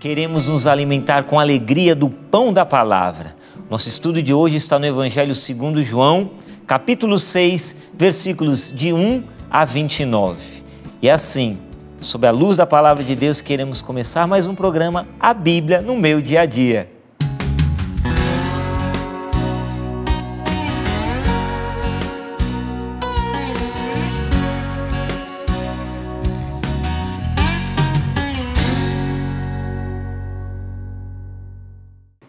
queremos nos alimentar com alegria do pão da palavra. Nosso estudo de hoje está no Evangelho segundo João, capítulo 6, versículos de 1 a 29. E assim, sob a luz da palavra de Deus, queremos começar mais um programa, A Bíblia no Meu Dia a Dia.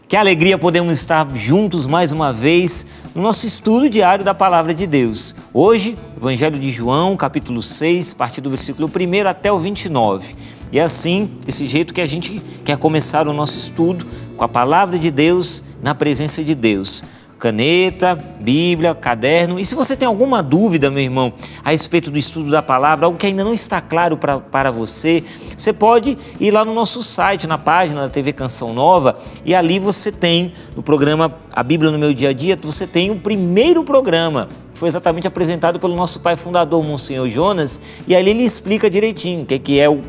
Que alegria podemos estar juntos mais uma vez no nosso estudo diário da Palavra de Deus. Hoje, Evangelho de João, capítulo 6, a partir do versículo 1 até o 29. E é assim, desse jeito que a gente quer começar o nosso estudo com a Palavra de Deus, na presença de Deus. Caneta, Bíblia, caderno. E se você tem alguma dúvida, meu irmão, a respeito do estudo da palavra, algo que ainda não está claro para você, você pode ir lá no nosso site, na página da TV Canção Nova, e ali você tem, no programa A Bíblia no Meu Dia a Dia, você tem o primeiro programa, que foi exatamente apresentado pelo nosso pai fundador, Monsenhor Jonas, e ali ele explica direitinho o que é o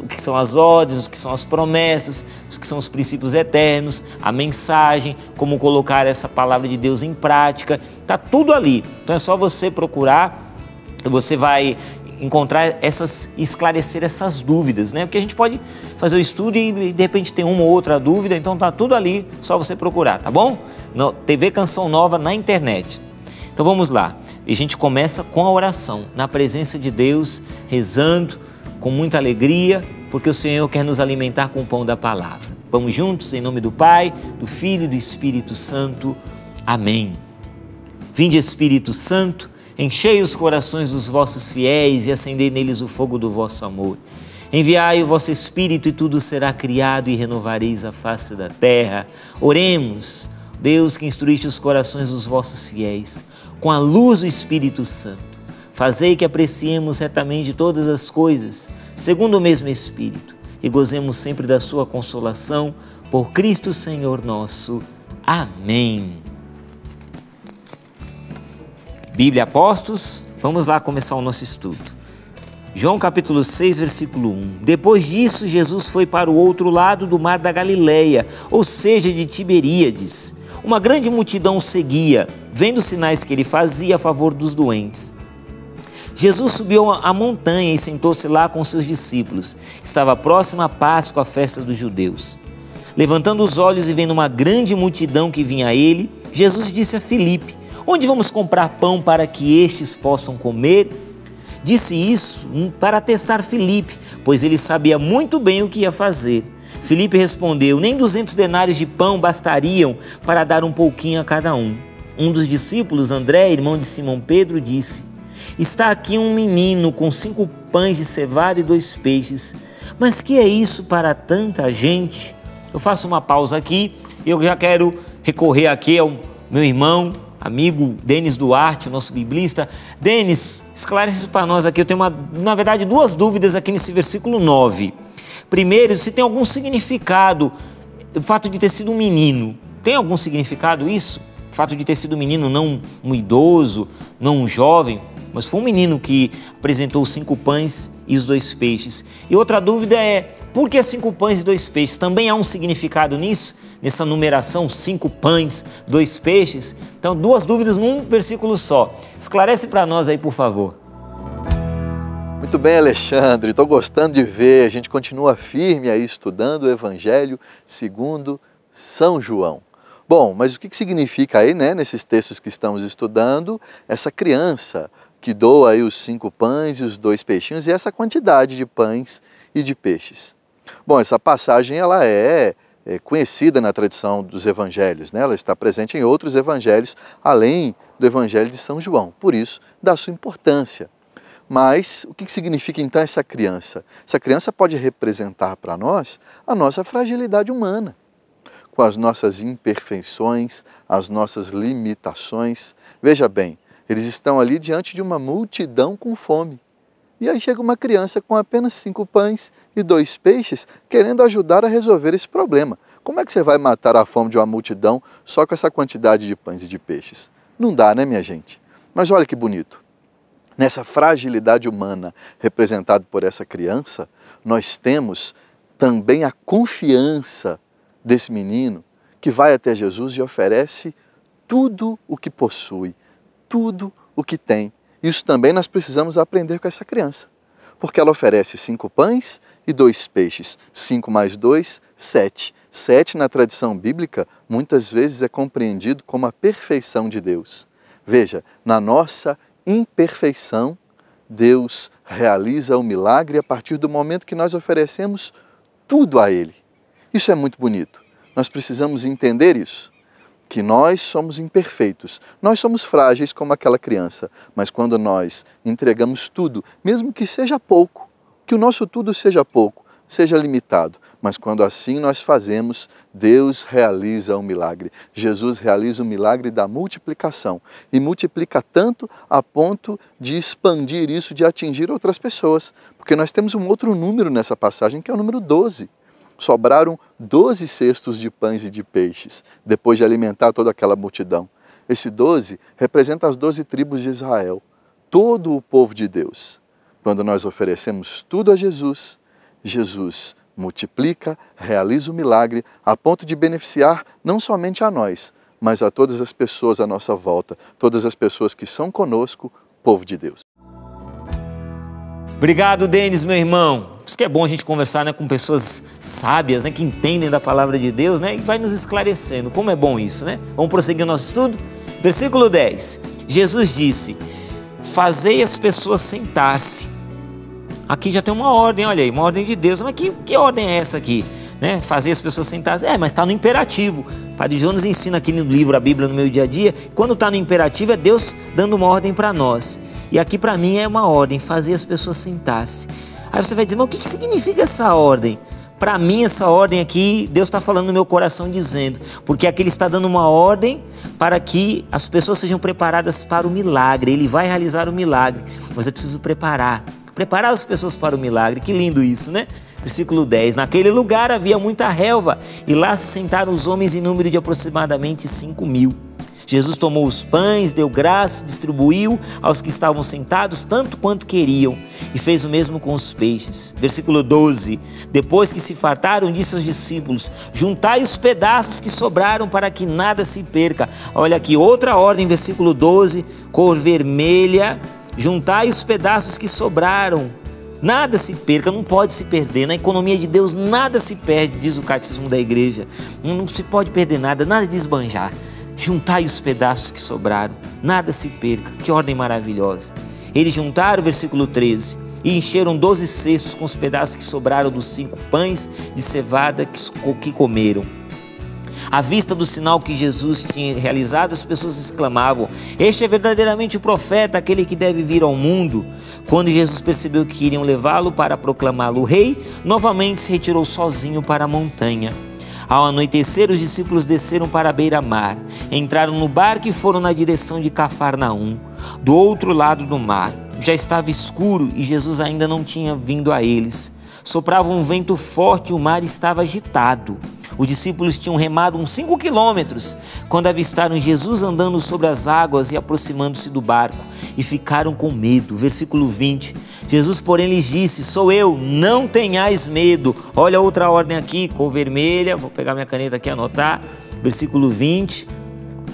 que são as ordens, o que são as promessas, os que são os princípios eternos, a mensagem, como colocar essa palavra de Deus em prática, está tudo ali. Então é só você procurar, você vai encontrar esclarecer essas dúvidas, né? Porque a gente pode fazer o estudo e de repente tem uma ou outra dúvida, então está tudo ali, só você procurar, tá bom? No TV Canção Nova na internet. Então vamos lá, e a gente começa com a oração, na presença de Deus, rezando, com muita alegria, porque o Senhor quer nos alimentar com o pão da palavra. Vamos juntos, em nome do Pai, do Filho e do Espírito Santo. Amém. Vinde, Espírito Santo, enchei os corações dos vossos fiéis e acendei neles o fogo do vosso amor. Enviai o vosso Espírito e tudo será criado e renovareis a face da terra. Oremos, Deus que instruíste os corações dos vossos fiéis, com a luz do Espírito Santo. Fazei que apreciemos retamente todas as coisas, segundo o mesmo Espírito, e gozemos sempre da sua consolação, por Cristo Senhor nosso. Amém. Bíblia Apóstolos, vamos lá começar o nosso estudo. João capítulo 6, versículo 1. Depois disso, Jesus foi para o outro lado do mar da Galileia, ou seja, de Tiberíades. Uma grande multidão o seguia, vendo os sinais que ele fazia a favor dos doentes. Jesus subiu a montanha e sentou-se lá com seus discípulos. Estava próxima a Páscoa, a festa dos judeus. Levantando os olhos e vendo uma grande multidão que vinha a ele, Jesus disse a Filipe: onde vamos comprar pão para que estes possam comer? Disse isso para testar Filipe, pois ele sabia muito bem o que ia fazer. Filipe respondeu: nem 200 denários de pão bastariam para dar um pouquinho a cada um. Um dos discípulos, André, irmão de Simão Pedro, disse: está aqui um menino com 5 pães de cevada e 2 peixes. Mas que é isso para tanta gente? Eu faço uma pausa aqui e eu já quero recorrer aqui ao meu irmão, amigo Denis Duarte, nosso biblista. Denis, esclarece isso para nós aqui. Eu tenho, na verdade, 2 dúvidas aqui nesse versículo 9. Primeiro, se tem algum significado o fato de ter sido um menino. Tem algum significado isso? O fato de ter sido um menino, não um idoso, não um jovem, mas foi um menino que apresentou os 5 pães e os 2 peixes. E outra dúvida é, por que 5 pães e 2 peixes? Também há um significado nisso? Nessa numeração, 5 pães, 2 peixes? Então, 2 dúvidas num versículo só. Esclarece para nós aí, por favor. Muito bem, Alexandre. Estou gostando de ver. A gente continua firme aí estudando o Evangelho segundo São João. Bom, mas o que significa aí, né, nesses textos que estamos estudando, essa criança que doa aí os 5 pães e os 2 peixinhos e essa quantidade de pães e de peixes? Bom, essa passagem ela é conhecida na tradição dos evangelhos, né? Ela está presente em outros evangelhos, além do Evangelho de São João, por isso, da sua importância. Mas o que significa então essa criança? Essa criança pode representar para nós a nossa fragilidade humana, com as nossas imperfeições, as nossas limitações. Veja bem, eles estão ali diante de uma multidão com fome. E aí chega uma criança com apenas 5 pães e 2 peixes, querendo ajudar a resolver esse problema. Como é que você vai matar a fome de uma multidão só com essa quantidade de pães e de peixes? Não dá, né, minha gente? Mas olha que bonito. Nessa fragilidade humana representada por essa criança, nós temos também a confiança desse menino que vai até Jesus e oferece tudo o que possui, tudo o que tem. Isso também nós precisamos aprender com essa criança, porque ela oferece 5 pães e 2 peixes. 5 mais 2, 7. 7 na tradição bíblica muitas vezes é compreendido como a perfeição de Deus. Veja, na nossa imperfeição, Deus realiza o milagre a partir do momento que nós oferecemos tudo a Ele. Isso é muito bonito. Nós precisamos entender isso, que nós somos imperfeitos, nós somos frágeis como aquela criança, mas quando nós entregamos tudo, mesmo que seja pouco, que o nosso tudo seja pouco, seja limitado, mas quando assim nós fazemos, Deus realiza um milagre. Jesus realiza o milagre da multiplicação e multiplica tanto a ponto de expandir isso, de atingir outras pessoas, porque nós temos um outro número nessa passagem que é o número 12. Sobraram 12 cestos de pães e de peixes, depois de alimentar toda aquela multidão. Esse 12 representa as 12 tribos de Israel, todo o povo de Deus. Quando nós oferecemos tudo a Jesus, Jesus multiplica, realiza o milagre, a ponto de beneficiar não somente a nós, mas a todas as pessoas à nossa volta, todas as pessoas que são conosco, povo de Deus. Obrigado, Denis, meu irmão. Por isso que é bom a gente conversar, né, com pessoas sábias, né, que entendem da palavra de Deus, né, e vai nos esclarecendo. Como é bom isso, né? Vamos prosseguir o nosso estudo? Versículo 10. Jesus disse: fazei as pessoas sentar-se. Aqui já tem uma ordem, olha aí, uma ordem de Deus. Mas que ordem é essa aqui? Né? Fazer as pessoas sentar-se. Mas está no imperativo. Padre João nos ensina aqui no livro, a Bíblia no meu dia a dia, quando está no imperativo é Deus dando uma ordem para nós. E aqui para mim é uma ordem, fazer as pessoas sentar-se. Aí você vai dizer, mas o que significa essa ordem? Para mim essa ordem aqui, Deus está falando no meu coração dizendo, porque aqui Ele está dando uma ordem para que as pessoas sejam preparadas para o milagre. Ele vai realizar o milagre, mas é preciso preparar as pessoas para o milagre. Que lindo isso, né? Versículo 10. Naquele lugar havia muita relva e lá se sentaram os homens em número de aproximadamente 5.000. Jesus tomou os pães, deu graças, distribuiu aos que estavam sentados tanto quanto queriam e fez o mesmo com os peixes. Versículo 12. Depois que se fartaram, disse aos discípulos: juntai os pedaços que sobraram para que nada se perca. Olha aqui, outra ordem, versículo 12, cor vermelha. Juntai os pedaços que sobraram. Nada se perca, não pode se perder. Na economia de Deus nada se perde, diz o catecismo da igreja. Não se pode perder nada, nada de esbanjar. Juntai os pedaços que sobraram, nada se perca. Que ordem maravilhosa. Eles juntaram, versículo 13, e encheram 12 cestos com os pedaços que sobraram dos 5 pães de cevada que comeram. À vista do sinal que Jesus tinha realizado, as pessoas exclamavam: este é verdadeiramente o profeta, aquele que deve vir ao mundo. Quando Jesus percebeu que iriam levá-lo para proclamá-lo rei, novamente se retirou sozinho para a montanha. Ao anoitecer, os discípulos desceram para a beira-mar, entraram no barco e foram na direção de Cafarnaum, do outro lado do mar. Já estava escuro e Jesus ainda não tinha vindo a eles. Soprava um vento forte e o mar estava agitado. Os discípulos tinham remado uns 5 quilômetros quando avistaram Jesus andando sobre as águas e aproximando-se do barco e ficaram com medo. Versículo 20. Jesus, porém, lhes disse: sou eu, não tenhais medo. Olha outra ordem aqui, cor vermelha, vou pegar minha caneta aqui e anotar. Versículo 20.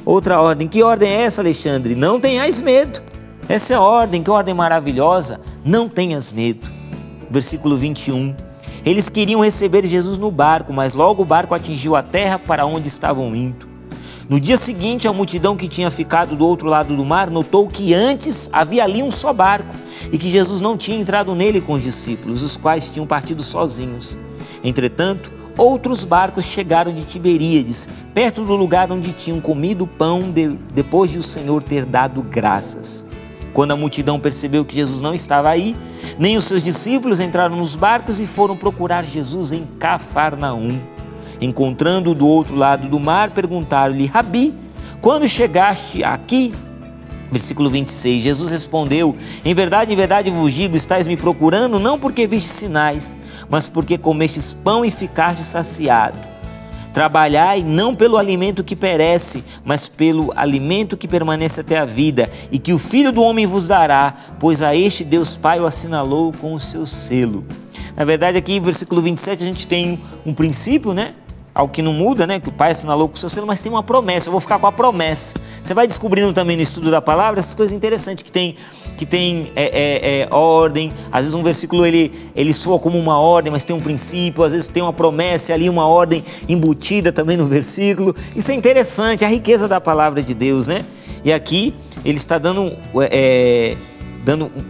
Outra ordem. Que ordem é essa, Alexandre? Não tenhais medo. Essa é a ordem, que ordem maravilhosa. Não tenhas medo. Versículo 21. Eles queriam receber Jesus no barco, mas logo o barco atingiu a terra para onde estavam indo. No dia seguinte, a multidão que tinha ficado do outro lado do mar notou que antes havia ali um só barco e que Jesus não tinha entrado nele com os discípulos, os quais tinham partido sozinhos. Entretanto, outros barcos chegaram de Tiberíades, perto do lugar onde tinham comido pão depois de o Senhor ter dado graças. Quando a multidão percebeu que Jesus não estava aí, nem os seus discípulos, entraram nos barcos e foram procurar Jesus em Cafarnaum. Encontrando-o do outro lado do mar, perguntaram-lhe: Rabi, quando chegaste aqui? Versículo 26, Jesus respondeu: em verdade vos digo, estáis me procurando não porque vistes sinais, mas porque comestes pão e ficastes saciado. Trabalhai não pelo alimento que perece, mas pelo alimento que permanece até a vida, e que o Filho do Homem vos dará, pois a este Deus Pai o assinalou com o seu selo. Na verdade, aqui no versículo 27 a gente tem um princípio, né? Algo que não muda, né? Que o Pai assinalou com o seu selo, mas tem uma promessa. Eu vou ficar com a promessa. Você vai descobrindo também no estudo da palavra essas coisas interessantes que tem ordem. Às vezes um versículo ele soa como uma ordem, mas tem um princípio. Às vezes tem uma promessa e ali uma ordem embutida também no versículo. Isso é interessante, a riqueza da palavra de Deus, né? E aqui ele está dando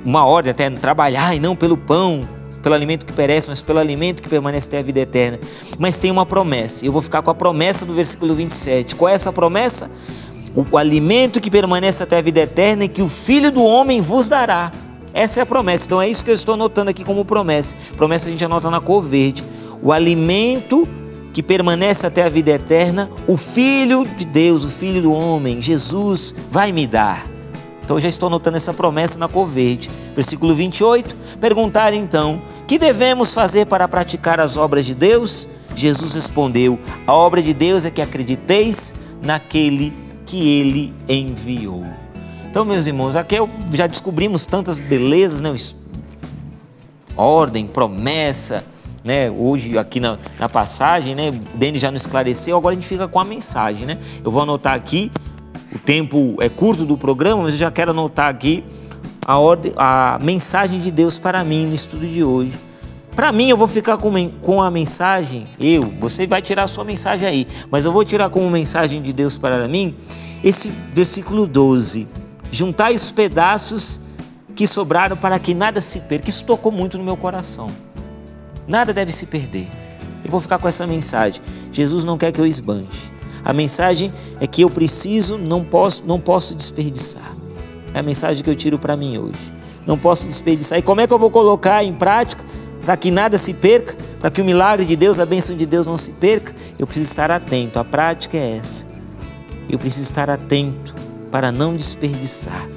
uma ordem até trabalhar e não pelo pão, pelo alimento que perece, mas pelo alimento que permanece até a vida eterna. Mas tem uma promessa, eu vou ficar com a promessa do versículo 27. Qual é essa promessa? O alimento que permanece até a vida eterna e que o Filho do Homem vos dará. Essa é a promessa, então é isso que eu estou anotando aqui como promessa. Promessa a gente anota na cor verde. O alimento que permanece até a vida eterna, o Filho de Deus, o Filho do Homem, Jesus, vai me dar. Então eu já estou anotando essa promessa na cor verde. Versículo 28, perguntaram então, que devemos fazer para praticar as obras de Deus? Jesus respondeu, a obra de Deus é que acrediteis naquele que Ele enviou. Então, meus irmãos, aqui já descobrimos tantas belezas, né? Ordem, promessa, né? Hoje aqui na passagem, né? O Denis já nos esclareceu, agora a gente fica com a mensagem, né? Eu vou anotar aqui, o tempo é curto do programa, mas eu já quero anotar aqui a mensagem de Deus para mim no estudo de hoje. Para mim, eu vou ficar com a mensagem, você vai tirar a sua mensagem aí, mas eu vou tirar como mensagem de Deus para mim, esse versículo 12. Juntai os pedaços que sobraram para que nada se perca. Isso tocou muito no meu coração. Nada deve se perder. Eu vou ficar com essa mensagem. Jesus não quer que eu esbanje. A mensagem é que eu preciso, não posso desperdiçar. É a mensagem que eu tiro para mim hoje. Não posso desperdiçar. E como é que eu vou colocar em prática para que nada se perca? Para que o milagre de Deus, a bênção de Deus não se perca? Eu preciso estar atento. A prática é essa. Eu preciso estar atento para não desperdiçar.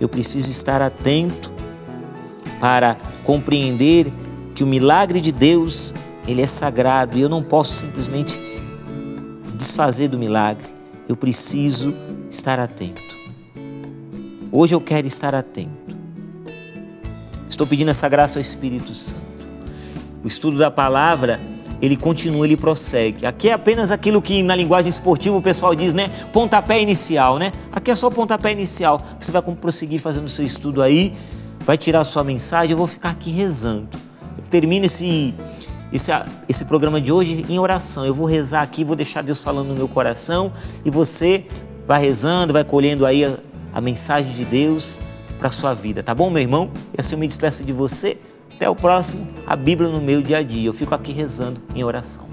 Eu preciso estar atento para compreender que o milagre de Deus, ele é sagrado e eu não posso simplesmente desfazer do milagre. Eu preciso estar atento. Hoje eu quero estar atento. Estou pedindo essa graça ao Espírito Santo. O estudo da palavra, ele continua, ele prossegue. Aqui é apenas aquilo que na linguagem esportiva o pessoal diz, né? Pontapé inicial, né? Aqui é só o pontapé inicial. Você vai prosseguir fazendo o seu estudo aí, vai tirar a sua mensagem, eu vou ficar aqui rezando. Eu termino esse programa de hoje em oração. Eu vou rezar aqui, vou deixar Deus falando no meu coração e você vai rezando, vai colhendo aí a mensagem de Deus para a sua vida, tá bom, meu irmão? E assim eu me despeço de você. Até o próximo, a Bíblia no meu dia a dia. Eu fico aqui rezando em oração.